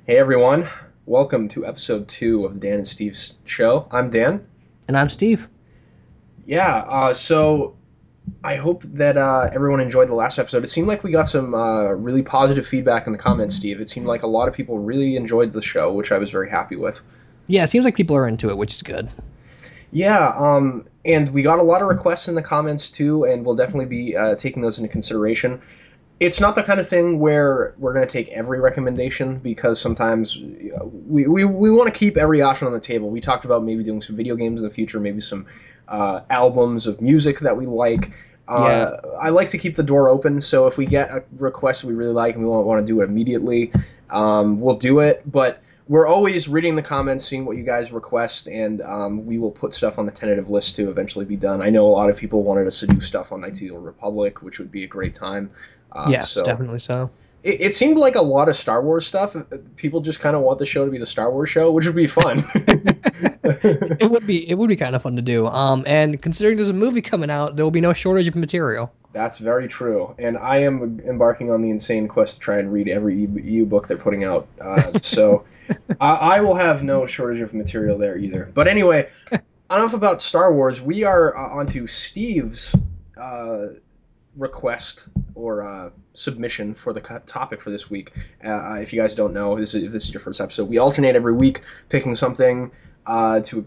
Hey everyone, welcome to episode 2 of Dan and Steve's show. I'm Dan. And I'm Steve. So I hope that everyone enjoyed the last episode. It seemed like we got some really positive feedback in the comments, Steve. It seemed like a lot of people really enjoyed the show, which I was very happy with. Yeah, it seems like people are into it, which is good. And we got a lot of requests in the comments too, and we'll definitely be taking those into consideration. It's not the kind of thing where we're going to take every recommendation because sometimes we want to keep every option on the table. We talked about maybe doing some video games in the future, maybe some albums of music that we like. Yeah. I like to keep the door open, so if we get a request we really like and we want to do it immediately, we'll do it. But we're always reading the comments, seeing what you guys request, and we will put stuff on the tentative list to eventually be done. I know a lot of people wanted us to do stuff on Knights of the Old Republic, which would be a great time. Yes, So definitely so. it seemed like a lot of Star Wars stuff. People just kind of want the show to be the Star Wars show, which would be fun. It would be kind of fun to do. And considering there's a movie coming out, there will be no shortage of material. That's very true, and I am embarking on the insane quest to try and read every EU book they're putting out. So I will have no shortage of material there either. But anyway, enough about Star Wars. We are onto Steve's uh, request or submission for the topic for this week. If you guys don't know, if this is your first episode, we alternate every week picking something to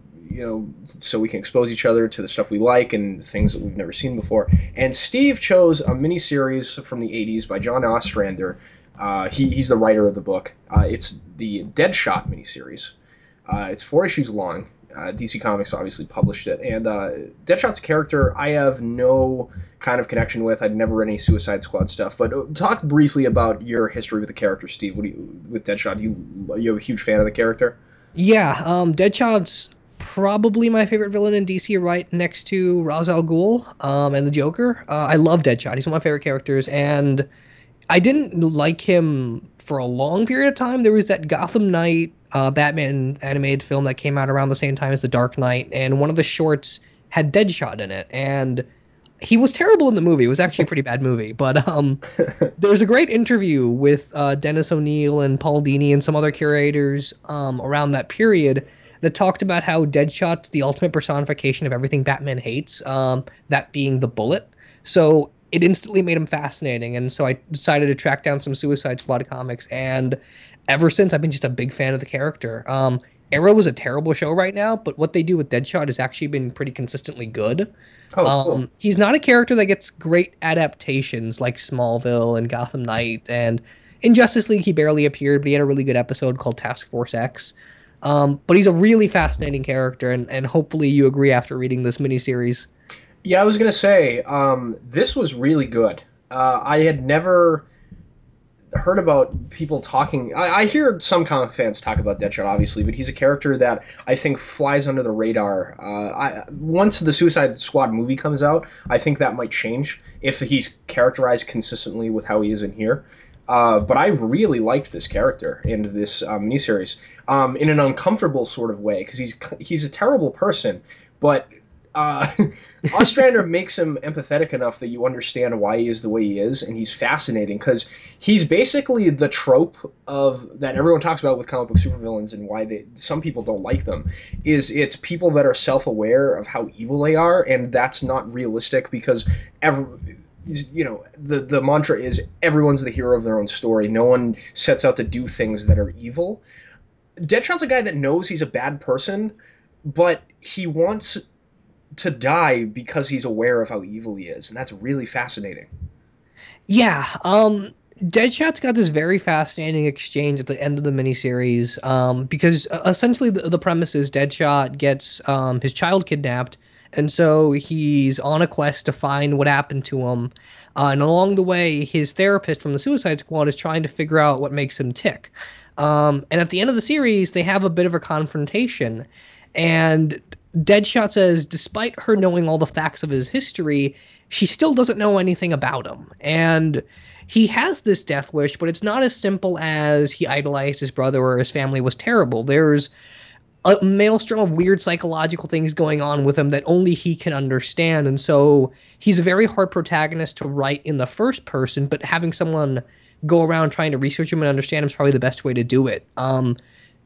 so we can expose each other to the stuff we like and things that we've never seen before. And Steve chose a miniseries from the '80s by John Ostrander. He's the writer of the book. It's the Deadshot miniseries. It's 4 issues long. DC Comics obviously published it, and Deadshot's character I have no kind of connection with. I'd never read any Suicide Squad stuff, but talk briefly about your history with the character, Steve. What do you with Deadshot? You a huge fan of the character? Yeah, Deadshot's probably my favorite villain in DC, right next to Ra's al Ghul, and the Joker. I love Deadshot. He's one of my favorite characters, and I didn't like him for a long period of time. There was that Gotham Knight Batman animated film that came out around the same time as The Dark Knight, and one of the shorts had Deadshot in it, and he was terrible in the movie. It was actually a pretty bad movie, but there's a great interview with Dennis O'Neil and Paul Dini and some other curators around that period that talked about how Deadshot's the ultimate personification of everything Batman hates, that being the bullet. So it instantly made him fascinating, and so I decided to track down some Suicide Squad comics, and ever since I've been just a big fan of the character. Arrow is a terrible show right now, but what they do with Deadshot has actually been pretty consistently good. Oh, cool. He's not a character that gets great adaptations like Smallville and Gotham Knight, and in Justice League he barely appeared, but he had a really good episode called Task Force X. But he's a really fascinating character, and hopefully you agree after reading this miniseries. Yeah, I was gonna say this was really good. I had never heard about people talking. I hear some comic fans talk about Deadshot, obviously, but he's a character that I think flies under the radar. Once the Suicide Squad movie comes out, I think that might change if he's characterized consistently with how he is in here. But I really liked this character in this miniseries in an uncomfortable sort of way because he's a terrible person, but uh, Ostrander makes him empathetic enough that you understand why he is the way he is, and he's fascinating because he's basically the trope of that everyone talks about with comic book supervillains and why some people don't like them. It's people that are self-aware of how evil they are, and that's not realistic because the mantra is everyone's the hero of their own story. No one sets out to do things that are evil. Deadshot's a guy that knows he's a bad person, but he wants to die because he's aware of how evil he is, and that's really fascinating. Yeah, Deadshot's got this very fascinating exchange at the end of the miniseries, because essentially the premise is Deadshot gets his child kidnapped, and so he's on a quest to find what happened to him. And along the way, his therapist from the Suicide Squad is trying to figure out what makes him tick. And at the end of the series, they have a bit of a confrontation, and Deadshot says, despite her knowing all the facts of his history, she still doesn't know anything about him. And he has this death wish, but it's not as simple as he idolized his brother or his family was terrible. There's a maelstrom of weird psychological things going on with him that only he can understand. And so he's a very hard protagonist to write in the first person, but having someone go around trying to research him and understand him is probably the best way to do it.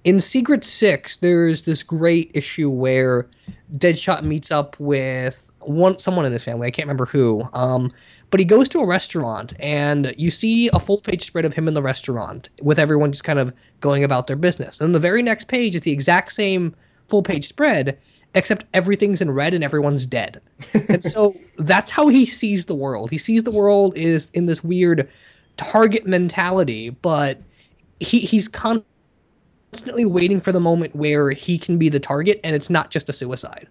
In Secret Six, there's this great issue where Deadshot meets up with someone in his family. I can't remember who. But he goes to a restaurant, and you see a full page spread of him in the restaurant with everyone just kind of going about their business. And the very next page is the exact same full page spread, except everything's in red and everyone's dead. And so that's how he sees the world. He sees the world is in this weird target mentality, but he's constantly waiting for the moment where he can be the target and it's not just a suicide.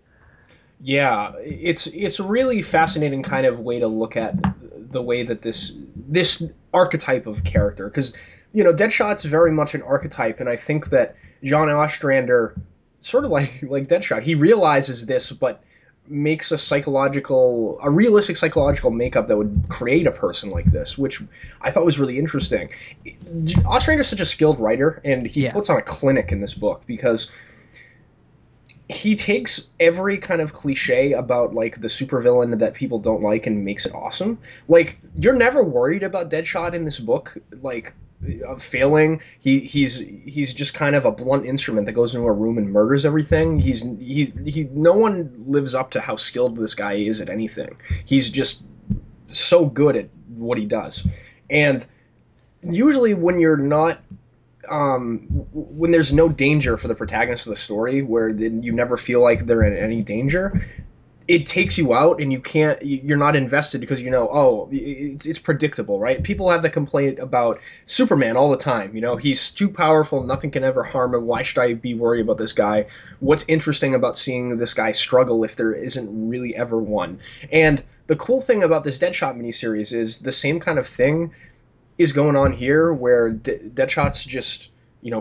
Yeah, it's a really fascinating kind of way to look at the way that this archetype of character, because Deadshot's very much an archetype, and I think that John Ostrander, sort of like Deadshot, he realizes this, but makes a realistic psychological makeup that would create a person like this, which I thought was really interesting. Ostrander's such a skilled writer, and he Yeah. puts on a clinic in this book because he takes every kind of cliche about like the supervillain that people don't like and makes it awesome. Like you're never worried about Deadshot in this book, like failing. He's just kind of a blunt instrument that goes into a room and murders everything. He no one lives up to how skilled this guy is at anything. He's just so good at what he does. And usually when there's no danger for the protagonist of the story, where you never feel like they're in any danger, it takes you out, and you're not invested because oh, it's predictable, right? People have the complaint about Superman all the time. He's too powerful, nothing can ever harm him. Why should I be worried about this guy? What's interesting about seeing this guy struggle if there isn't really ever one? And the cool thing about this Deadshot miniseries is the same kind of thing is going on here, where Deadshot's just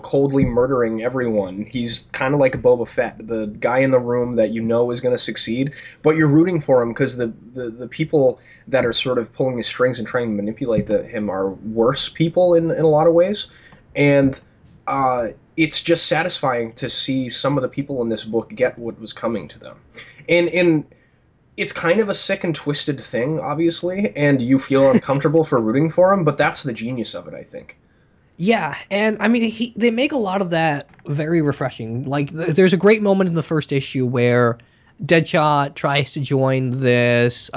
coldly murdering everyone. He's kind of like Boba Fett, the guy in the room that is going to succeed, but you're rooting for him because the people that are sort of pulling his strings and trying to manipulate him are worse people in a lot of ways, and it's just satisfying to see some of the people in this book get what was coming to them, and it's kind of a sick and twisted thing, obviously, and you feel uncomfortable for rooting for him, but that's the genius of it, I think. Yeah, and I mean, they make a lot of that very refreshing. Like, there's a great moment in the first issue where Deadshot tries to join this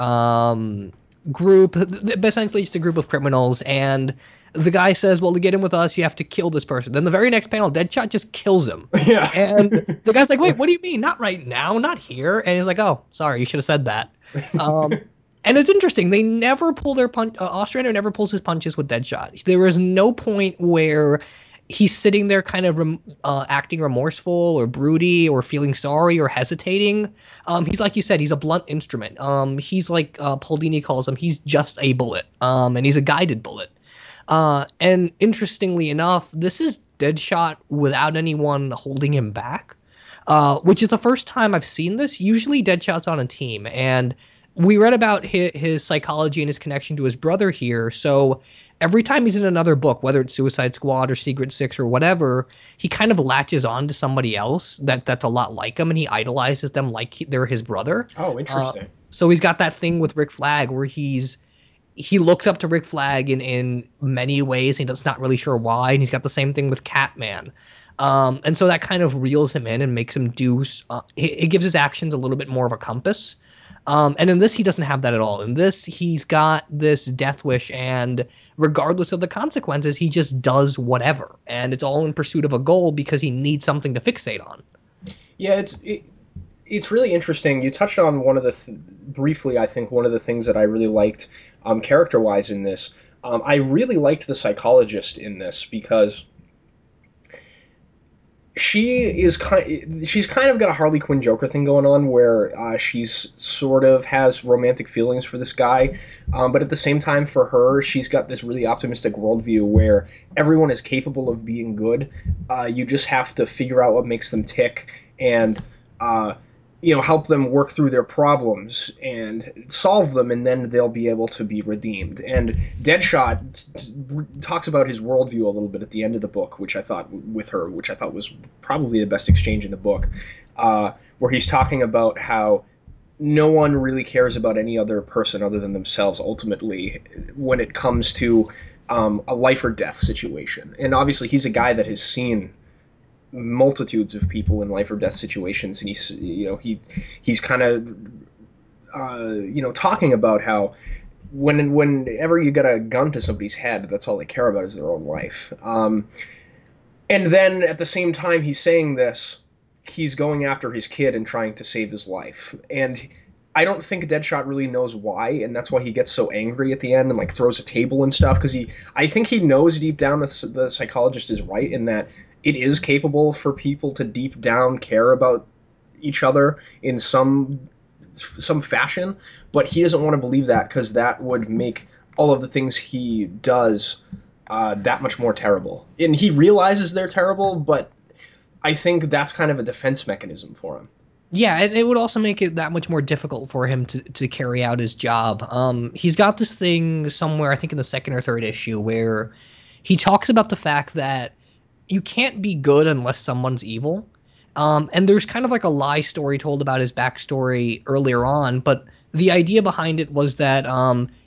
group. Essentially, it's a group of criminals, and the guy says, "Well, to get in with us, you have to kill this person." Then the very next panel, Deadshot just kills him, Yeah. and the guy's like, "Wait, what do you mean? Not right now, not here?" And he's like, "Oh, sorry, you should have said that." Um, and it's interesting. They never pull their punch. Ostrander never pulls his punches with Deadshot. There is no point where he's sitting there kind of acting remorseful or broody or feeling sorry or hesitating. He's like you said, he's a blunt instrument. He's like Paul Dini calls him. He's just a bullet. And he's a guided bullet. And interestingly enough, this is Deadshot without anyone holding him back, which is the first time I've seen this. Usually, Deadshot's on a team, and we read about his psychology and his connection to his brother here. So every time he's in another book, whether it's Suicide Squad or Secret Six or whatever, he kind of latches on to somebody else that's a lot like him, and he idolizes them like they're his brother. Oh, Uh, interesting. so he's got that thing with Rick Flag where he looks up to Rick Flag in many ways. He's not really sure why, and he's got the same thing with Catman. And so that kind of reels him in and makes him do. It gives his actions a little bit more of a compass. And in this, he doesn't have that at all. In this, he's got this death wish, and regardless of the consequences, he just does whatever, and it's all in pursuit of a goal because he needs something to fixate on. Yeah, it's really interesting. You touched on one of briefly, I think, one of the things that I really liked character wise in this. I really liked the psychologist in this because she's kind of got a Harley Quinn Joker thing going on where she's sort of has romantic feelings for this guy, but at the same time for her she's got this really optimistic worldview where everyone is capable of being good. You just have to figure out what makes them tick and uh, help them work through their problems and solve them, and then they'll be able to be redeemed. And Deadshot talks about his worldview a little bit at the end of the book, which I thought was probably the best exchange in the book, where he's talking about how no one really cares about any other person other than themselves ultimately when it comes to a life or death situation. And obviously, he's a guy that has seen multitudes of people in life or death situations, and he's kind of talking about how whenever you get a gun to somebody's head, that's all they care about is their own life. And then at the same time he's saying this, he's going after his kid and trying to save his life. And I don't think Deadshot really knows why, and that's why he gets so angry at the end and like throws a table and stuff. Because I think he knows deep down that the psychologist is right in that it is capable for people to deep down care about each other in some fashion, but he doesn't want to believe that because that would make all of the things he does that much more terrible. And he realizes they're terrible, but I think that's kind of a defense mechanism for him. Yeah, and it would also make it that much more difficult for him to carry out his job. He's got this thing somewhere, I think in the second or third issue, where he talks about the fact that you can't be good unless someone's evil. And there's kind of like a lie story told about his backstory earlier on, but the idea behind it was that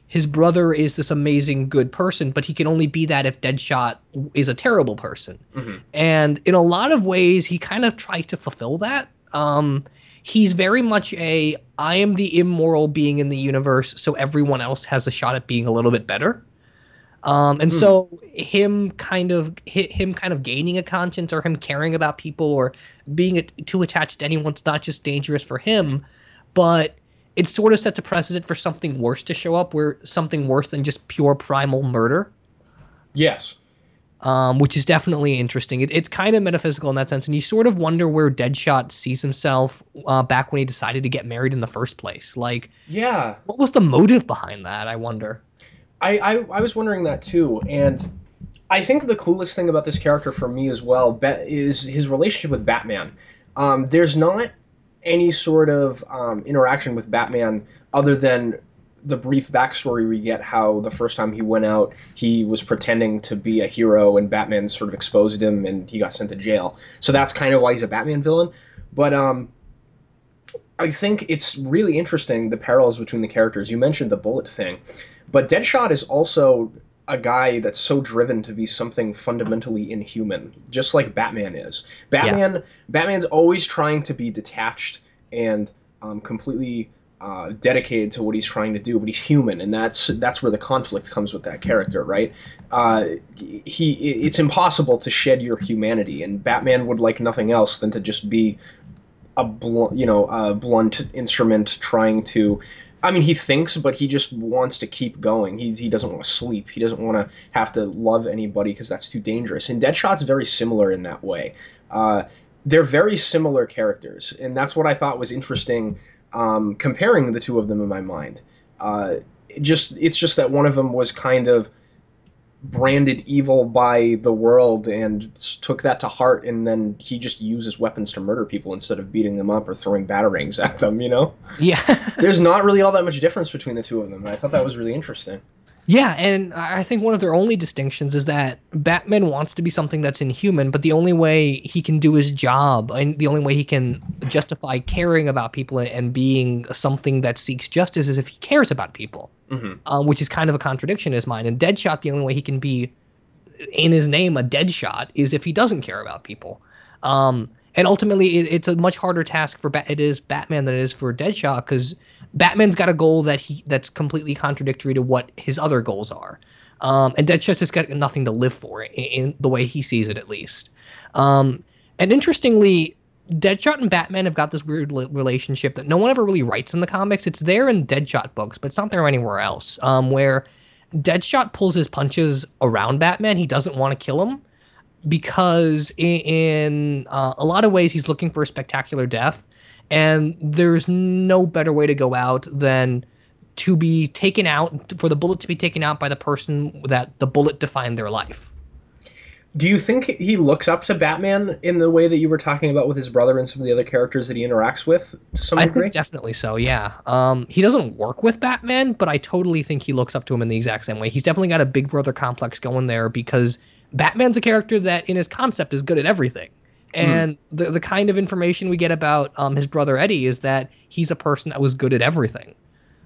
his brother is this amazing good person, but he can only be that if Deadshot is a terrible person. Mm-hmm. And in a lot of ways, he kind of tries to fulfill that. He's very much I am the immoral being in the universe, so everyone else has a shot at being a little bit better. And Mm. so him kind of gaining a conscience or him caring about people or being too attached to anyone's not just dangerous for him, but it sort of sets a precedent for something worse to show up, where something worse than just pure primal murder, Yes. which is definitely interesting. It's kind of metaphysical in that sense, and you sort of wonder where Deadshot sees himself back when he decided to get married in the first place. Like, Yeah. what was the motive behind that, I wonder? I was wondering that too, and I think the coolest thing about this character for me as well is his relationship with Batman. There's not any sort of interaction with Batman other than the brief backstory we get how the first time he went out, he was pretending to be a hero, and Batman sort of exposed him, and he got sent to jail. So that's kind of why he's a Batman villain. But I think it's really interesting the parallels between the characters. You mentioned the bullet thing, but Deadshot is also a guy that's so driven to be something fundamentally inhuman, just like Batman is. Yeah. Batman's always trying to be detached and completely dedicated to what he's trying to do, but he's human, and that's where the conflict comes with that character, right? It's impossible to shed your humanity, and Batman would like nothing else than to just be a blunt instrument trying to. I mean, he thinks, but he just wants to keep going. He doesn't want to sleep. He doesn't want to have to love anybody because that's too dangerous. And Deadshot's very similar in that way. They're very similar characters, and that's what I thought was interesting. Comparing the two of them in my mind, it's just that one of them was kind of branded evil by the world and took that to heart, and then he just uses weapons to murder people instead of beating them up or throwing batarangs at them, Yeah. there's not really all that much difference between the two of them, and I thought that was really interesting. Yeah, and I think one of their only distinctions is that Batman wants to be something that's inhuman, but the only way he can do his job and the only way he can justify caring about people and being something that seeks justice is if he cares about people, Mm-hmm. which is kind of a contradiction in his mind. And Deadshot, the only way he can be in his name a Deadshot is if he doesn't care about people. And ultimately, it's a much harder task for it is Batman than it is for Deadshot, because Batman's got a goal that's completely contradictory to what his other goals are, and Deadshot's just got nothing to live for in the way he sees it, at least. And interestingly, Deadshot and Batman have got this weird relationship that no one ever really writes in the comics. It's there in Deadshot books, but it's not there anywhere else. Where Deadshot pulls his punches around Batman. He doesn't want to kill him because in a lot of ways he's looking for a spectacular death, and there's no better way to go out than to be taken out, for the bullet to be taken out by the person that the bullet defined their life. Do you think he looks up to Batman in the way that you were talking about with his brother and some of the other characters that he interacts with to some I think degree? definitely so, yeah. He doesn't work with Batman, but I totally think he looks up to him in the exact same way. He's definitely got a big brother complex going there because Batman's a character that, in his concept, is good at everything. Mm. And the kind of information we get about his brother Eddie is that he's a person that was good at everything.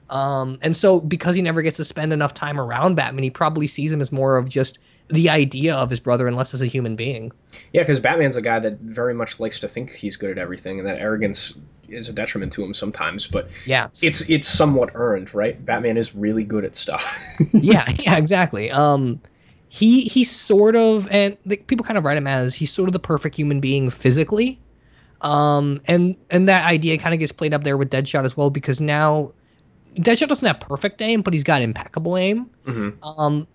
And so because he never gets to spend enough time around Batman, he probably sees him as more of just the idea of his brother and less as a human being. Yeah, because Batman's a guy that very much likes to think he's good at everything, and that arrogance is a detriment to him sometimes. But Yeah. it's somewhat earned, right? Batman is really good at stuff. Yeah, yeah, exactly. He's sort of, and people kind of write him as he's sort of the perfect human being physically. And that idea kind of gets played up there with Deadshot as well because now Deadshot doesn't have perfect aim, but he's got impeccable aim. Hmm.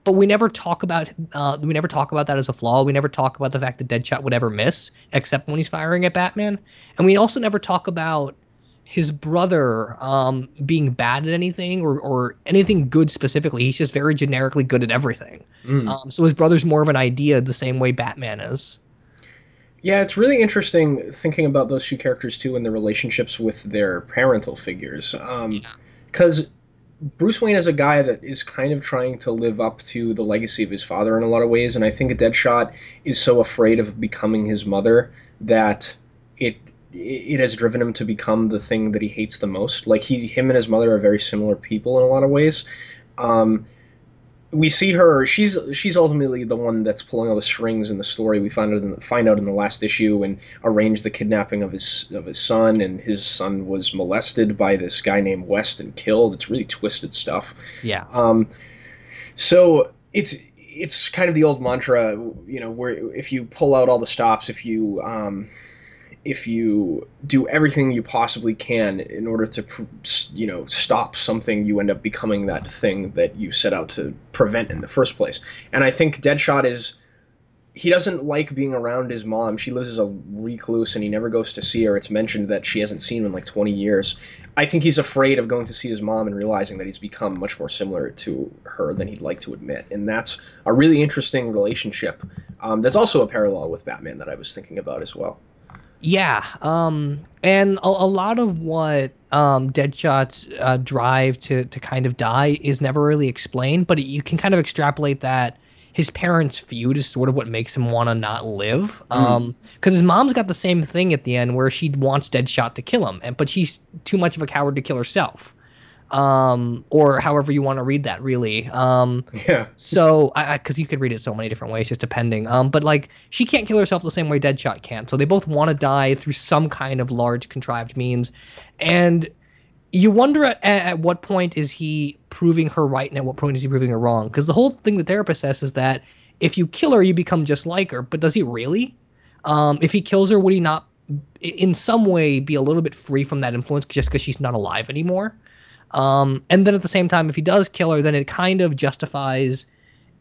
But we never talk about that as a flaw. We never talk about the fact that Deadshot would ever miss, except when he's firing at Batman. And we also never talk about his brother being bad at anything or anything good specifically. He's just very generically good at everything. Mm. So his brother's more of an idea the same way Batman is. Yeah, it's really interesting thinking about those two characters too and their relationships with their parental figures. Yeah. Because Bruce Wayne is a guy that is kind of trying to live up to the legacy of his father in a lot of ways, and I think Deadshot is so afraid of becoming his mother that it it has driven him to become the thing that he hates the most. Like him and his mother are very similar people in a lot of ways. Um, we see her; she's ultimately the one that's pulling all the strings in the story. We find out in the last issue and arranged the kidnapping of his son, and his son was molested by this guy named West and killed. It's really twisted stuff. Yeah. Um, so it's kind of the old mantra, where if you pull out all the stops, if you do everything you possibly can in order to stop something, you end up becoming that thing that you set out to prevent in the first place. And I think Deadshot is he doesn't like being around his mom. She lives as a recluse and he never goes to see her. It's mentioned that she hasn't seen him in like 20 years. I think he's afraid of going to see his mom and realizing that he's become much more similar to her than he'd like to admit. And that's a really interesting relationship. That's also a parallel with Batman that I was thinking about as well. Yeah, and a lot of what Deadshot's drive to kind of die is never really explained, but you can kind of extrapolate that his parents' feud is sort of what makes him want to not live. Mm. Because his mom's got the same thing at the end where she wants Deadshot to kill him, and but she's too much of a coward to kill herself. Or however you want to read that, really. Yeah. So because you could read it so many different ways, just depending. But like she can't kill herself the same way Deadshot can. So they both want to die through some kind of large contrived means, and you wonder at what point is he proving her right and at what point is he proving her wrong? Because the whole thing the therapist says is that if you kill her, you become just like her. But does he really? If he kills her, would he not, in some way, be a little bit free from that influence just because she's not alive anymore? And then at the same time, if he does kill her, then it kind of justifies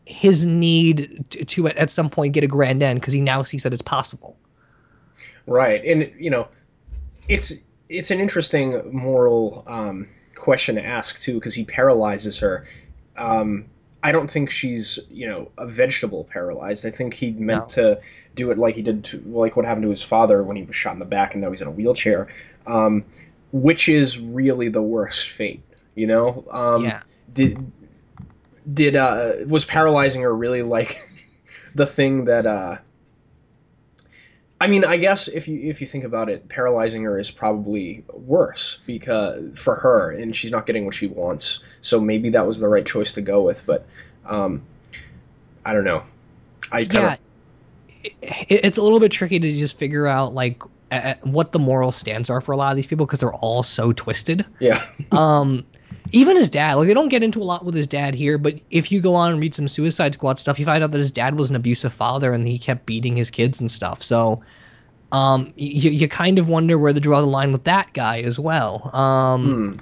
his need to at some point get a grand end because he now sees that it's possible. Right. And it's it's an interesting moral question to ask too, because he paralyzes her. Um, I don't think she's a vegetable paralyzed. I think he meant No. to do it like he did like what happened to his father when he was shot in the back and now he's in a wheelchair, um, which is really the worst fate. You know, Yeah. did was paralyzing her really like the thing that I mean, I guess if you think about it, paralyzing her is probably worse because for her, and she's not getting what she wants. So maybe that was the right choice to go with. But um, I don't know. I kind of Yeah. It's a little bit tricky to just figure out like what the moral stands are for a lot of these people because they're all so twisted. yeah. Um, Even his dad, like they don't get into a lot with his dad here, but if you go on and read some Suicide Squad stuff, you find out that his dad was an abusive father and he kept beating his kids and stuff. So you kind of wonder where to draw the line with that guy as well. Hmm.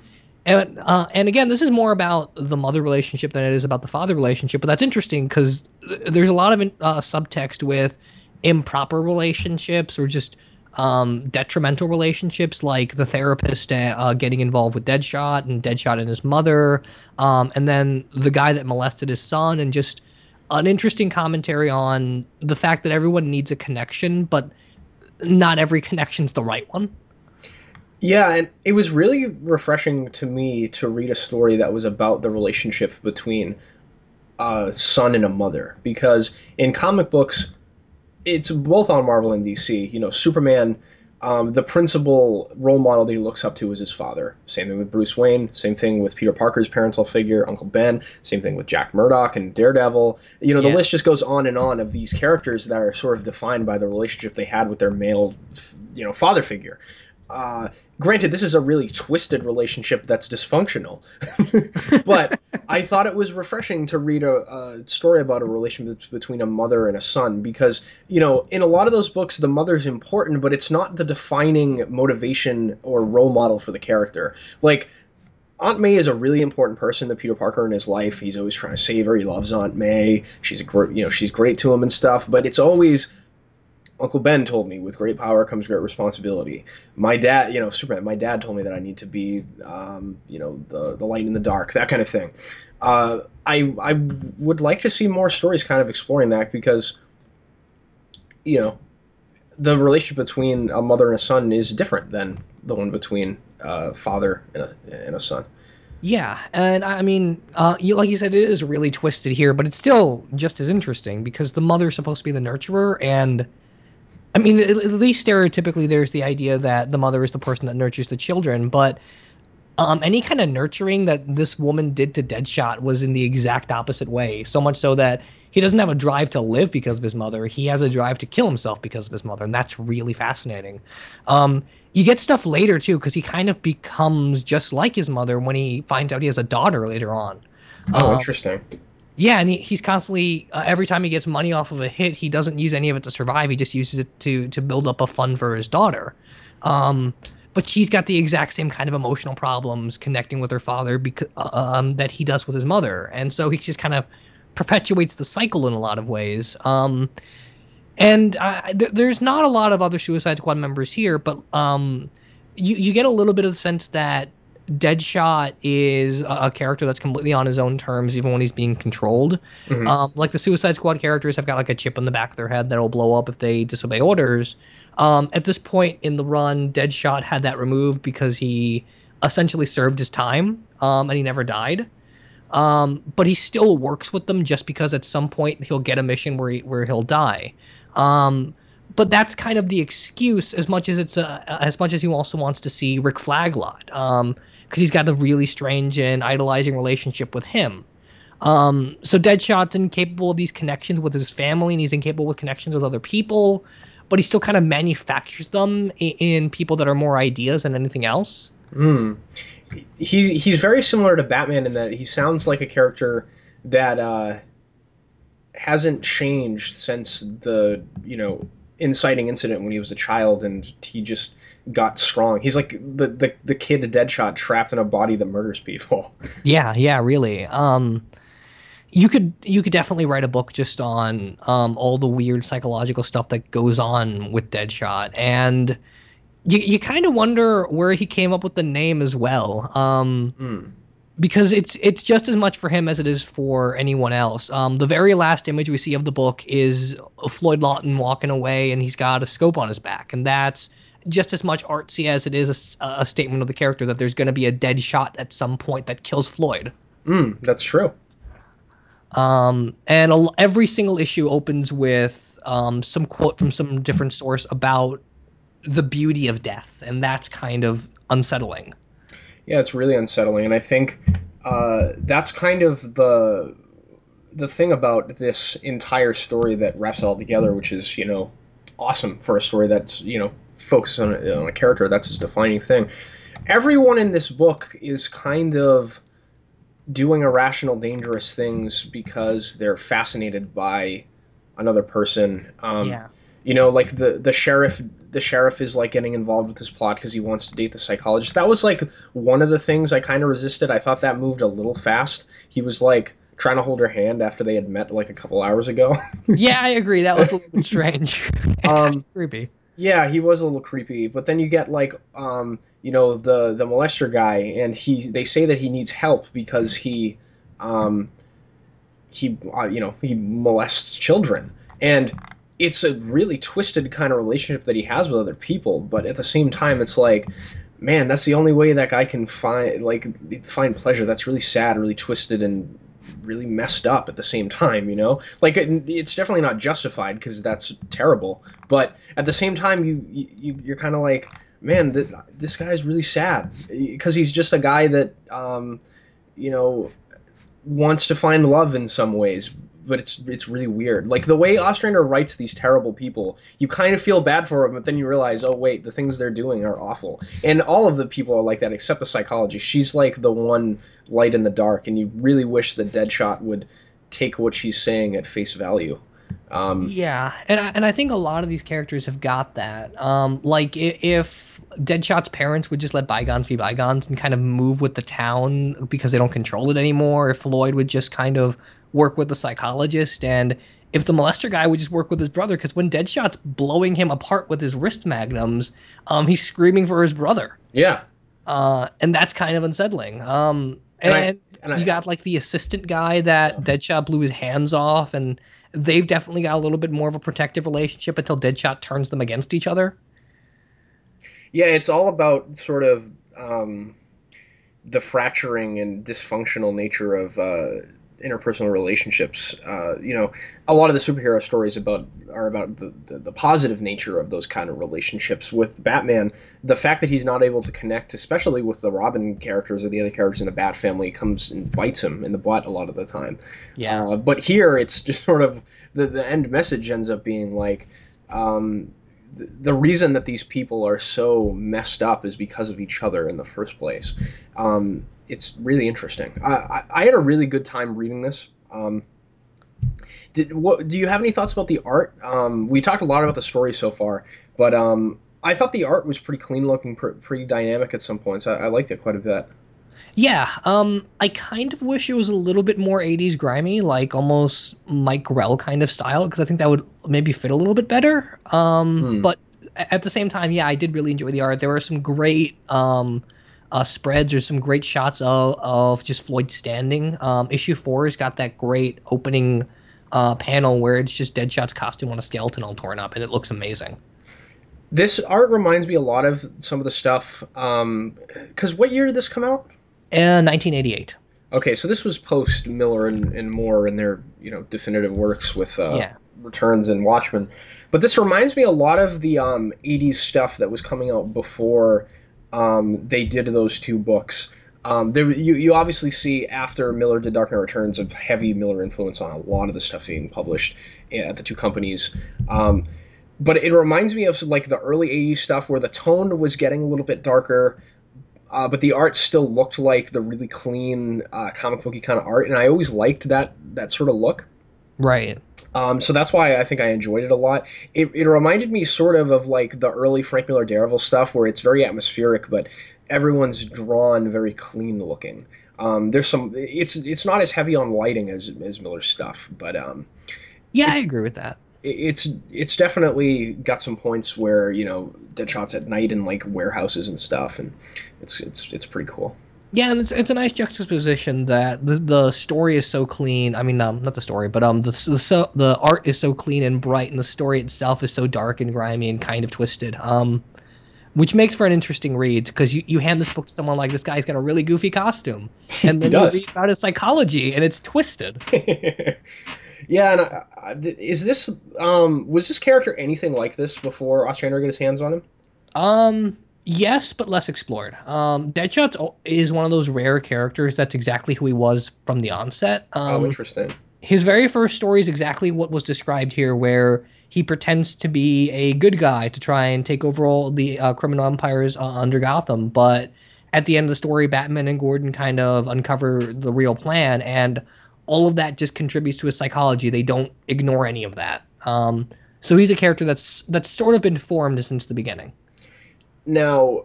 And again, this is more about the mother relationship than it is about the father relationship. But that's interesting because there's a lot of subtext with improper relationships or just detrimental relationships, like the therapist getting involved with Deadshot and Deadshot and his mother, and then the guy that molested his son, and just an interesting commentary on the fact that everyone needs a connection, but not every connection's the right one. Yeah, and it was really refreshing to me to read a story that was about the relationship between a son and a mother because in comic books it's both on Marvel and DC. Superman The principal role model that he looks up to is his father. Same thing with Bruce Wayne. Same thing with Peter Parker's parental figure, Uncle Ben. Same thing with Jack Murdock and Daredevil. You know, the Yeah. list just goes on and on of these characters that are sort of defined by the relationship they had with their male, father figure. Uh, Granted, this is a really twisted relationship that's dysfunctional, but I thought it was refreshing to read a story about a relationship between a mother and a son because, in a lot of those books, the mother's important, but it's not the defining motivation or role model for the character. Like, Aunt May is a really important person to Peter Parker in his life. He's always trying to save her. He loves Aunt May. She's great to him and stuff. But it's always Uncle Ben told me, with great power comes great responsibility. My dad, Superman. My dad told me that I need to be, the light in the dark, that kind of thing. I would like to see more stories kind of exploring that because you know the relationship between a mother and a son is different than the one between a father and a son. Yeah, and I mean, like you said, it is really twisted here, but it's still just as interesting because the mother's supposed to be the nurturer, and I mean, at least stereotypically, there's the idea that the mother is the person that nurtures the children, but any kind of nurturing that this woman did to Deadshot was in the exact opposite way. So much so that he doesn't have a drive to live because of his mother. He has a drive to kill himself because of his mother, and that's really fascinating. You get stuff later too, because he kind of becomes just like his mother when he finds out he has a daughter later on. Oh, Um, interesting. yeah, and he's constantly every time he gets money off of a hit, he doesn't use any of it to survive. He just uses it to build up a fund for his daughter. Um, but she's got the exact same kind of emotional problems connecting with her father because that he does with his mother, and so he just kind of perpetuates the cycle in a lot of ways. And there's not a lot of other Suicide Squad members here, but you get a little bit of the sense that Deadshot is a character that's completely on his own terms, even when he's being controlled. Hmm. Like the Suicide Squad characters have got like a chip in the back of their head that'll blow up if they disobey orders. At this point in the run, Deadshot had that removed because he essentially served his time, and he never died. But he still works with them just because at some point he'll get a mission where he'll die. Um, but that's kind of the excuse as much as he also wants to see Rick Flaglot, because he's got a really strange and idolizing relationship with him. So Deadshot's incapable of these connections with his family, and he's incapable with connections with other people, but he still kind of manufactures them in people that are more ideas than anything else. Hmm. He's very similar to Batman in that he sounds like a character that hasn't changed since the inciting incident when he was a child and he just got strong. He's like the kid Deadshot trapped in a body that murders people. Yeah, yeah, really. You could definitely write a book just on all the weird psychological stuff that goes on with Deadshot, and you kind of wonder where he came up with the name as well. Hmm. Because it's just as much for him as it is for anyone else. The very last image we see of the book is Floyd Lawton walking away, and he's got a scope on his back, and that's just as much artsy as it is a statement of the character that there's going to be a dead shot at some point that kills Floyd. Hmm. That's true. And every single issue opens with some quote from some different source about the beauty of death, and that's kind of unsettling. Yeah, it's really unsettling, and I think that's kind of the thing about this entire story that wraps it all together, which is awesome for a story that's focused on a character that's his defining thing. Everyone in this book is kind of doing irrational, dangerous things because they're fascinated by another person. Yeah. Like the sheriff. The sheriff is like getting involved with this plot because he wants to date the psychologist. That was like one of the things I kind of resisted. I thought that moved a little fast. He was like trying to hold her hand after they had met like a couple hours ago. Yeah, I agree. That was a little bit strange and kind um, of creepy. yeah, he was a little creepy. But then you get like the molester guy, and they say that he needs help because um, he molests children, and it's a really twisted kind of relationship that he has with other people. But at the same time, it's like, man, that's the only way that guy can find pleasure. That's really sad, really twisted, and really messed up at the same time. Like it's definitely not justified because that's terrible, but at the same time, you're kind of like, man, this guy's really sad because he's just a guy that you know wants to find love in some ways, but it's really weird. Like the way Ostrander writes these terrible people, you kind of feel bad for them, but then you realize, oh wait, the things they're doing are awful. And all of the people are like that, except the psychologist. She's like the one light in the dark, and you really wish that Deadshot would take what she's saying at face value. Um, Yeah, and I think a lot of these characters have got that. Like if Deadshot's parents would just let bygones be bygones and kind of move with the town because they don't control it anymore. If Floyd would just kind of work with the psychologist, and if the molester guy would just work with his brother, because when Deadshot's blowing him apart with his wrist magnums, he's screaming for his brother. yeah, And that's kind of unsettling. and I And and you I got like the assistant guy that yeah. Deadshot blew his hands off, and they've definitely got a little bit more of a protective relationship until Deadshot turns them against each other. Yeah, it's all about sort of the fracturing and dysfunctional nature of interpersonal relationships. A lot of the superhero stories are about the positive nature of those kind of relationships. With Batman, the fact that he's not able to connect, especially with the Robin characters or the other characters in the Bat family, comes and bites him in the butt a lot of the time. Yeah. But here, it's just sort of the end message ends up being like. The reason that these people are so messed up is because of each other in the first place. It's really interesting. I had a really good time reading this. Do you have any thoughts about the art? We talked a lot about the story so far, but I thought the art was pretty clean looking, pretty dynamic at some points. I liked it quite a bit. Yeah, I kind of wish it was a little bit more 80s grimy, like almost Mike Grell kind of style, because I think that would maybe fit a little bit better. Hmm. But at the same time, yeah, I did really enjoy the art. There were some great spreads or some great shots of just Floyd standing. Issue 4 has got that great opening panel where it's just Deadshot's costume on a skeleton all torn up, and it looks amazing. This art reminds me a lot of some of the stuff. Because what year did this come out? 1988. Okay, so this was post Miller and Moore and their definitive works with Yeah. Returns and Watchmen, but this reminds me a lot of the '80s stuff that was coming out before they did those two books. You obviously see after Miller did Dark Knight Returns a heavy Miller influence on a lot of the stuff being published at the two companies. But it reminds me of like the early '80s stuff where the tone was getting a little bit darker, but the art still looked like the really clean comic booky kind of art, and I always liked that sort of look. Right. So that's why I think I enjoyed it a lot. It reminded me sort of like the early Frank Miller Daredevil stuff, where it's very atmospheric, but everyone's drawn very clean looking. There's some. It's not as heavy on lighting as Miller's stuff, but Yeah, it, I agree with that. it's definitely got some points where Deadshot's at night in like warehouses and stuff, and it's pretty cool. Yeah, and it's a nice juxtaposition that the story is so clean. I mean, not the story, but the art is so clean and bright, and the story itself is so dark and grimy and kind of twisted. Which makes for an interesting read because you hand this book to someone like this guy's got a really goofy costume, and He then you does. read about his psychology and it's twisted. Yeah, and is this was this character anything like this before Ostrander got his hands on him? Yes, but less explored. Deadshot is one of those rare characters that's exactly who he was from the onset. Oh, interesting. His very first story is exactly what was described here, where he pretends to be a good guy to try and take over all the criminal empires under Gotham. But at the end of the story, Batman and Gordon kind of uncover the real plan, and all of that just contributes to his psychology. They don't ignore any of that. So he's a character that's sort of been formed since the beginning. Now,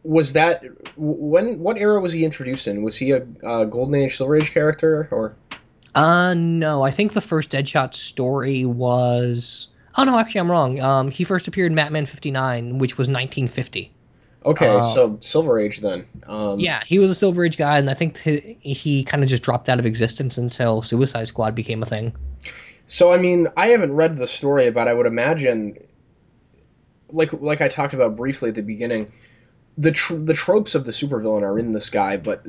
was that when? What era was he introduced in? Was he a Golden Age, Silver Age character, or? No, I think the first Deadshot story was. Oh no, actually, I'm wrong. He first appeared in Batman 59, which was 1950. Okay, Uh, so Silver Age then. yeah, he was a Silver Age guy, and I think he kind of just dropped out of existence until Suicide Squad became a thing. So I mean, I haven't read the story, but I would imagine, like I talked about briefly at the beginning, the tropes of the supervillain are in this guy, but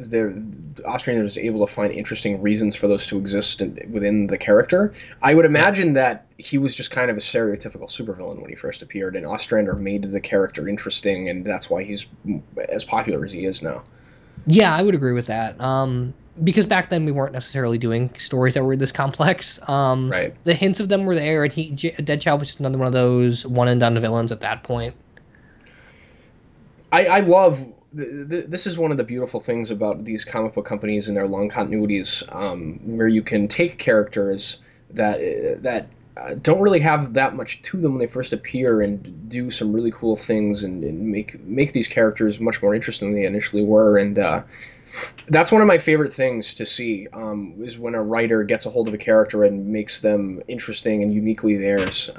Ostrander is able to find interesting reasons for those to exist within the character. I would Yeah. imagine that he was just kind of a stereotypical supervillain when he first appeared, and Ostrander made the character interesting, and that's why he's as popular as he is now. Yeah, I would agree with that. Because back then we weren't necessarily doing stories that were this complex. Right. The hints of them were there, and Deadshot was just another one of those one and done villains at that point. I love this is one of the beautiful things about these comic book companies and their long continuities, where you can take characters that don't really have that much to them when they first appear and do some really cool things and make these characters much more interesting than they initially were. And that's one of my favorite things to see, is when a writer gets a hold of a character and makes them interesting and uniquely theirs.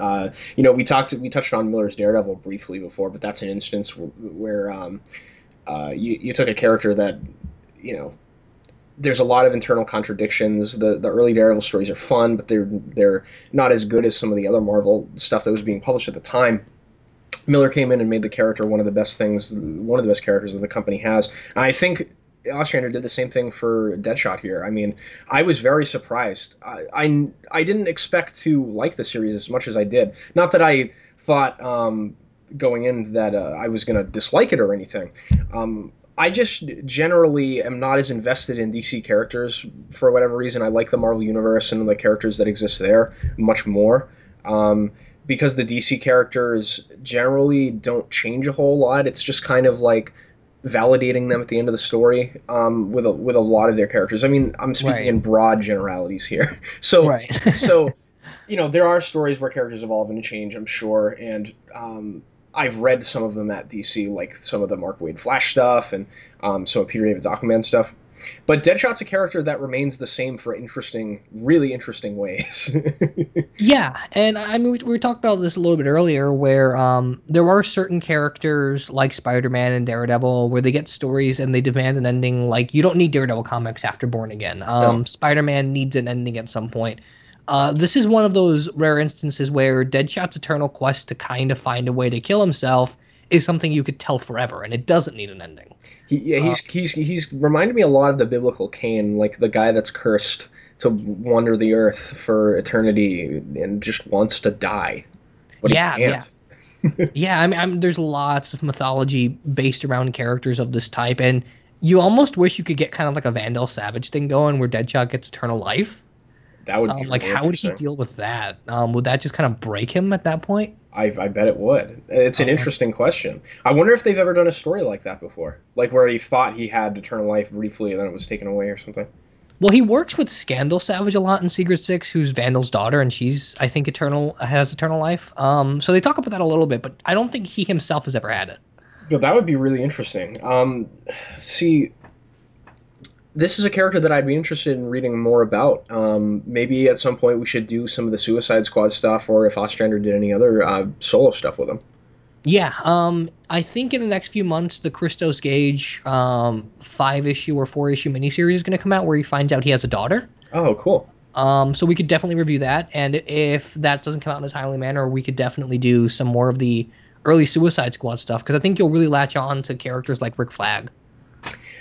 We touched on Miller's Daredevil briefly before, but that's an instance where you took a character that you know there's a lot of internal contradictions. The early Daredevil stories are fun, but they're not as good as some of the other Marvel stuff that was being published at the time. Miller came in and made the character one of the best characters that the company has. And I think Ostrander did the same thing for Deadshot here. I mean, I was very surprised. I didn't expect to like the series as much as I did. Not that I thought going in that I was going to dislike it or anything. I just generally am not as invested in DC characters for whatever reason. I like the Marvel Universe and the characters that exist there much more. Because the DC characters generally don't change a whole lot. It's just kind of like validating them at the end of the story, with a lot of their characters. I mean, I'm speaking Right. in broad generalities here. So Right. so there are stories where characters evolve and change, I'm sure, and I've read some of them at DC, like some of the Mark Waid Flash stuff and some of Peter David's Aquaman stuff. But Deadshot's a character that remains the same for really interesting ways. Yeah, and I mean, we talked about this a little bit earlier, where there are certain characters like Spider-Man and Daredevil where they get stories and they demand an ending. Like you don't need Daredevil comics after Born Again. No, Spider-Man needs an ending at some point. This is one of those rare instances where Deadshot's eternal quest to kind of find a way to kill himself is something you could tell forever, and it doesn't need an ending. yeah, Uh, he's reminded me a lot of the biblical Cain, like the guy that's cursed to wander the earth for eternity and just wants to die, but he yeah, yeah. can't. Yeah, there's lots of mythology based around characters of this type, and you almost wish you could get kind of like a Vandal Savage thing going where Deadshot gets eternal life. That would be Like, really how would he interesting. deal with that? Would that just kind of break him at that point? I bet it would. It's an Um, interesting question. I wonder if they've ever done a story like that before, like where he thought he had eternal life briefly and then it was taken away or something. well, he works with Scandal Savage a lot in Secret Six, who's Vandal's daughter, and she's, I think, has eternal life. So they talk about that a little bit, but I don't think he himself has ever had it. But that would be really interesting. See, this is a character that I'd be interested in reading more about. Maybe at some point we should do some of the Suicide Squad stuff, or if Ostrander did any other solo stuff with him. Yeah, I think in the next few months, the Christos Gage 5 issue or 4 issue miniseries is going to come out where he finds out he has a daughter. Oh, cool. So we could definitely review that, and if that doesn't come out in a timely manner, we could definitely do some more of the early Suicide Squad stuff because I think you'll really latch on to characters like Rick Flag.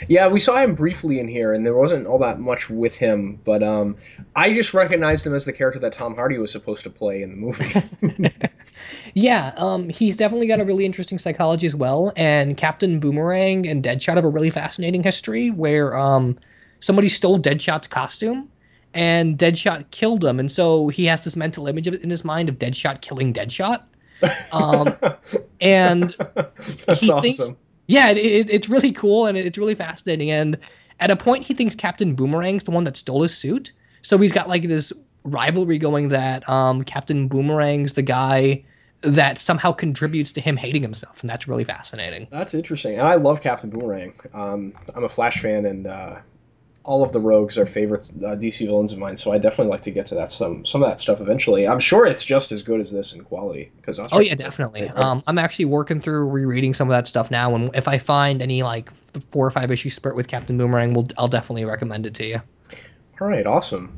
Yeah, we saw him briefly in here, and there wasn't all that much with him, but I just recognized him as the character that Tom Hardy was supposed to play in the movie. Yeah, he's definitely got a really interesting psychology as well, and Captain Boomerang and Deadshot have a really fascinating history where somebody stole Deadshot's costume, and Deadshot killed him, and so he has this mental image of it in his mind of Deadshot killing Deadshot. Um, and That's he thinks, awesome. yeah, it's really cool and it's really fascinating. And at a point, he thinks Captain Boomerang's the one that stole his suit. So he's got like this rivalry going that Captain Boomerang's the guy that somehow contributes to him hating himself, and that's really fascinating. That's interesting, and I love Captain Boomerang. I'm a Flash fan, and all of the Rogues are favorite DC villains of mine. So I definitely like to get to that some of that stuff eventually. I'm sure it's just as good as this in quality because Oh Ostrander yeah, is a definitely. great writer. I'm actually working through rereading some of that stuff now, and if I find any like 4 or 5 issue spurt with Captain Boomerang, I'll definitely recommend it to you. All right, awesome.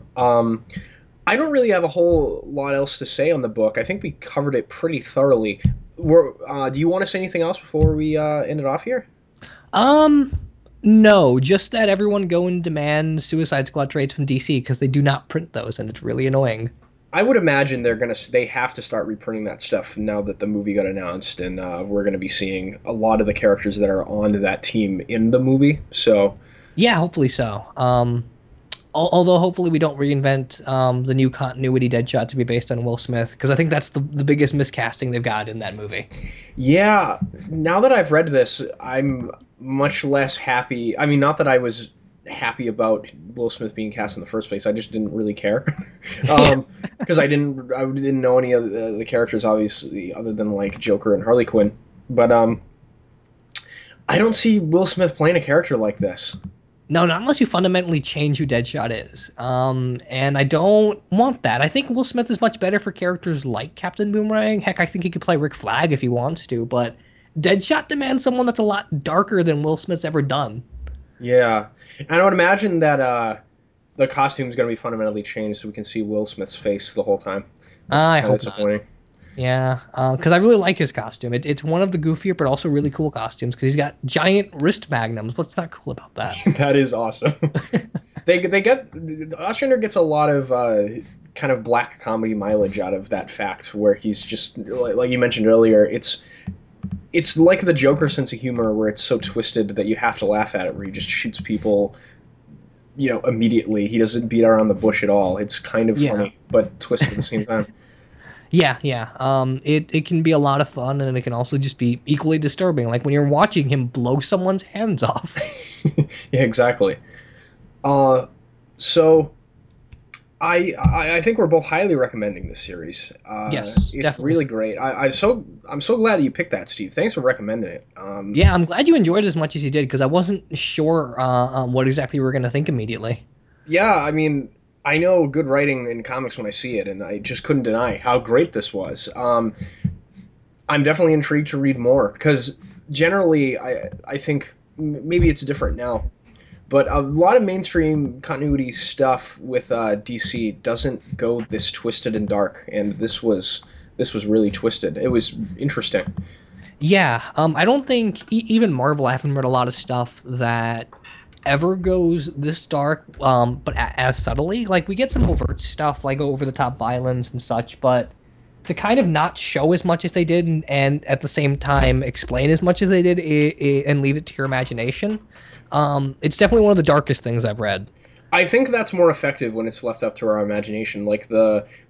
I don't really have a whole lot else to say on the book. I think we covered it pretty thoroughly. Do you want to say anything else before we end it off here? Um, no, just that everyone go and demand Suicide Squad trades from DC because they do not print those, and it's really annoying. I would imagine they have to start reprinting that stuff now that the movie got announced, and we're gonna be seeing a lot of the characters that are on that team in the movie. So Yeah, hopefully so. Although hopefully we don't reinvent the new continuity Deadshot to be based on Will Smith, because I think that's the biggest miscasting they've got in that movie. yeah, now that I've read this, I'm much less happy. I mean, not that I was happy about Will Smith being cast in the first place. I just didn't really care, Yeah. because I didn't know any of the characters obviously other than like Joker and Harley Quinn. But I don't see Will Smith playing a character like this. No, not unless you fundamentally change who Deadshot is. And I don't want that. I think Will Smith is much better for characters like Captain Boomerang. Heck, I think he could play Rick Flag if he wants to, but Deadshot demands someone that's a lot darker than Will Smith's ever done. Yeah, and I would imagine that the costume is going to be fundamentally changed so we can see Will Smith's face the whole time, which is I kind of hope not. disappointing. Yeah, because I really like his costume. It's one of the goofier but also really cool costumes because he's got giant wrist magnums. What's not cool about that? That is awesome. They get Ostrander gets a lot of kind of black comedy mileage out of that fact, where he's just like you mentioned earlier. It's like the Joker sense of humor, where it's so twisted that you have to laugh at it, where he just shoots people, immediately. He doesn't beat around the bush at all. It's kind of Yeah. funny, but twisted at the same time. Yeah, yeah. It can be a lot of fun, and it can also just be equally disturbing. Like when you're watching him blow someone's hands off. Yeah, exactly. Uh, so I think we're both highly recommending this series. Yes, It's definitely really so. great. I'm so glad that you picked that, Steve. Thanks for recommending it. Yeah, I'm glad you enjoyed it as much as you did because I wasn't sure what exactly we were gonna think immediately. Yeah, I mean, I know good writing in comics when I see it, and I just couldn't deny how great this was. I'm definitely intrigued to read more because generally, I think maybe it's different now, but a lot of mainstream continuity stuff with DC doesn't go this twisted and dark, and this was really twisted. It was interesting. Yeah, I don't think even Marvel, I haven't read a lot of stuff that ever goes this dark, but as subtly. Like we get some overt stuff, like over the top violence and such, but to kind of not show as much as they did and at the same time explain as much as they did and leave it to your imagination, it's definitely one of the darkest things I've read. I think that's more effective when it's left up to our imagination. Like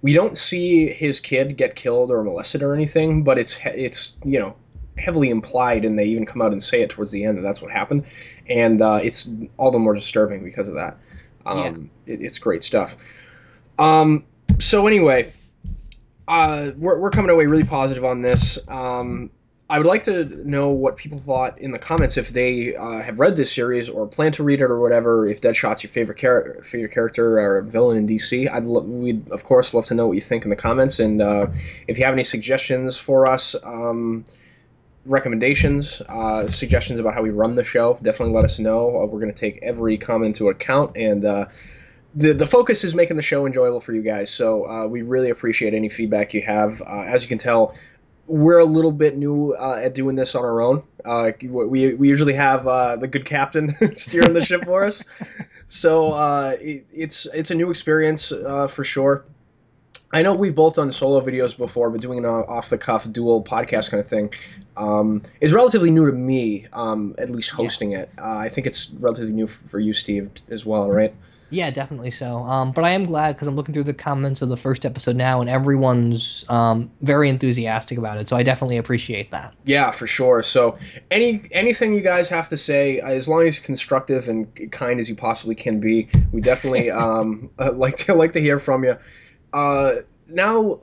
we don't see his kid get killed or molested or anything, but it's heavily implied, and they even come out and say it towards the end that that's what happened, and it's all the more disturbing because of that. Yeah. It's great stuff. Um, so anyway, we're coming away really positive on this. I would like to know what people thought in the comments if they have read this series or plan to read it or whatever. If Deadshot's your favorite character or villain in DC, we'd of course love to know what you think in the comments. And if you have any suggestions for us, recommendations, suggestions about how we run the show, definitely let us know. We're going to take every comment into account, and the focus is making the show enjoyable for you guys. So we really appreciate any feedback you have. As you can tell, we're a little bit new at doing this on our own. We usually have the good captain steering the ship for us, so it's a new experience for sure. I know we've both done solo videos before, but doing an off the cuff dual podcast kind of thing is relatively new to me. At least Yeah. hosting it, I think it's relatively new for you, Steve, as well, right? Yeah, definitely so. But I am glad because I'm looking through the comments of the first episode now, and everyone's very enthusiastic about it. So I definitely appreciate that. Yeah, for sure. So anything you guys have to say, as long as constructive and kind as you possibly can be, we definitely like to hear from you. Now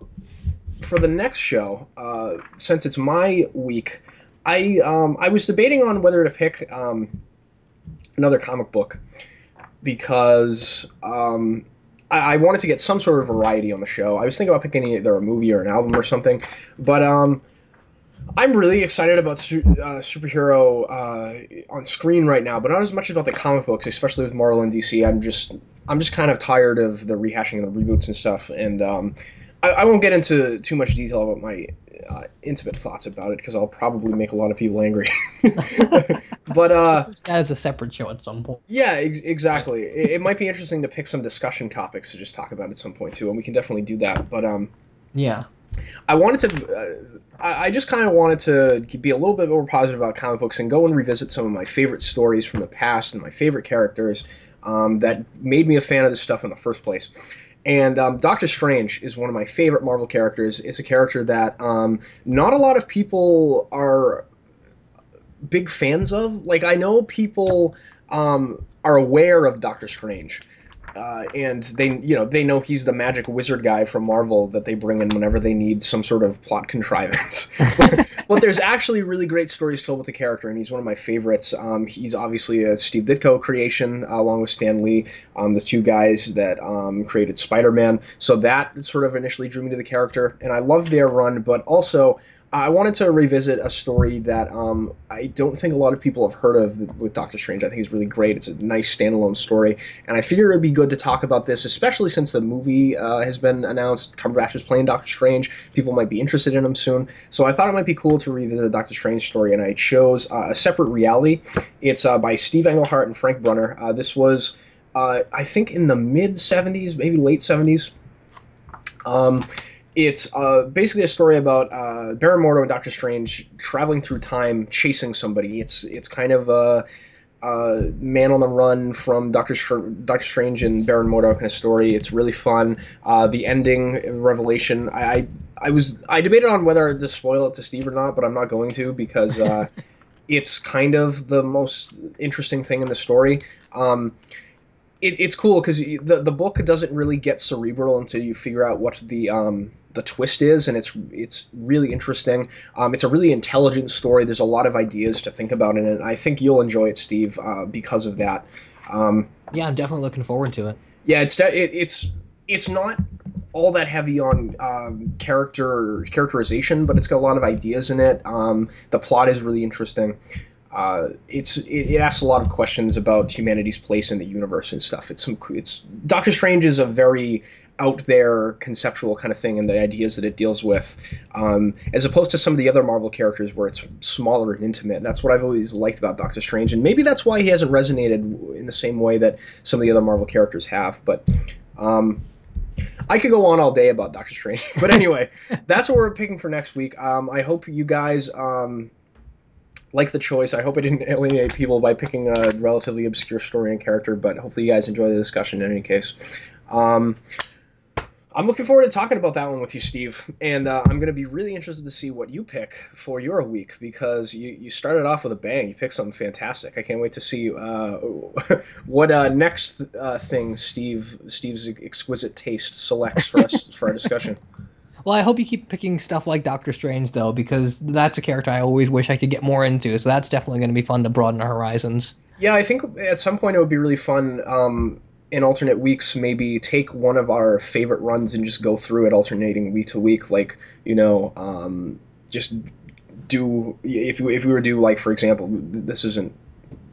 for the next show, since it's my week, I was debating on whether to pick another comic book because I wanted to get some sort of variety on the show. I was thinking about picking either a movie or an album or something, but I'm really excited about superhero on screen right now, but not as much about the comic books, especially with Marvel and DC. I'm just kind of tired of the rehashing of the reboots and stuff, and I won't get into too much detail about my intimate thoughts about it because I'll probably make a lot of people angry. But That is a separate show at some point. yeah, exactly. It might be interesting to pick some discussion topics to just talk about at some point too, and we can definitely do that. But Yeah. I wanted to. I just kind of wanted to be a little bit more positive about comic books and go and revisit some of my favorite stories from the past and my favorite characters that made me a fan of this stuff in the first place. And Doctor Strange is one of my favorite Marvel characters. It's a character that not a lot of people are big fans of. Like I know people are aware of Doctor Strange, and they know he's the magic wizard guy from Marvel that they bring in whenever they need some sort of plot contrivance. But there's actually really great stories told with the character, and he's one of my favorites. He's obviously a Steve Ditko creation, along with Stan Lee, the two guys that created Spider-Man. So that sort of initially drew me to the character, and I loved their run, but also I wanted to revisit a story that I don't think a lot of people have heard of with Doctor Strange. I think it's really great. It's a nice standalone story, and I figure it'd be good to talk about this, especially since the movie has been announced. Cumberbatch is playing Doctor Strange. People might be interested in him soon, so I thought it might be cool to revisit a Doctor Strange story, and I chose A Separate Reality. It's by Steve Englehart and Frank Brunner. This was, I think, in the mid '70s, maybe late '70s. Um, it's basically a story about Baron Mordo and Doctor Strange traveling through time, chasing somebody. It's kind of a man on the run from Doctor Strange and Baron Mordo kind of story. It's really fun. The ending revelation. I debated on whether to spoil it to Steve or not, but I'm not going to because it's kind of the most interesting thing in the story. It's cool because the book doesn't really get cerebral until you figure out what the twist is, and it's really interesting. It's a really intelligent story. There's a lot of ideas to think about in it. I think you'll enjoy it, Steve, because of that. Um, Yeah, I'm definitely looking forward to it. yeah, it's not all that heavy on characterization, but it's got a lot of ideas in it. The plot is really interesting. It asks a lot of questions about humanity's place in the universe and stuff. It's Doctor Strange is a very out there conceptual kind of thing, and the ideas that it deals with, as opposed to some of the other Marvel characters where it's smaller and intimate. And that's what I've always liked about Doctor Strange, and maybe that's why he hasn't resonated in the same way that some of the other Marvel characters have. But um, I could go on all day about Doctor Strange. But anyway, that's what we're picking for next week. I hope you guys like the choice. I hope I didn't alienate people by picking a relatively obscure story and character, but hopefully you guys enjoy the discussion in any case. Um, I'm looking forward to talking about that one with you, Steve, and I'm going to be really interested to see what you pick for your week because you started off with a bang. You picked something fantastic. I can't wait to see what next thing Steve's exquisite taste selects for us for our discussion. Well, I hope you keep picking stuff like Doctor Strange though, because that's a character I always wish I could get more into. So that's definitely going to be fun to broaden our horizons. Yeah, I think at some point it would be really fun in alternate weeks, maybe take one of our favorite runs and just go through it alternating week to week. Like, just do if we were to do like for example, this isn't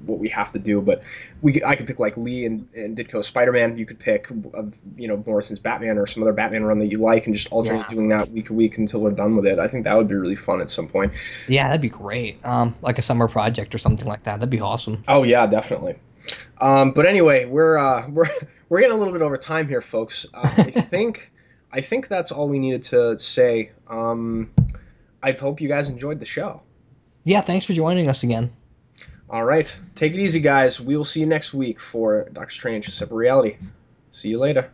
what we have to do, but I could pick like Lee and Ditko Spider-Man. You could pick Morrison's Batman or some other Batman run that you like, and just alternate Yeah. doing that week to week until we're done with it. I think that would be really fun at some point. Yeah, that'd be great. Like a summer project or something like that. That'd be awesome. Oh yeah, definitely. But anyway, we're getting a little bit over time here, folks. I think that's all we needed to say. I hope you guys enjoyed the show. Yeah, thanks for joining us again. All right, take it easy, guys. We will see you next week for Doctor Strange: A Separate Reality. See you later.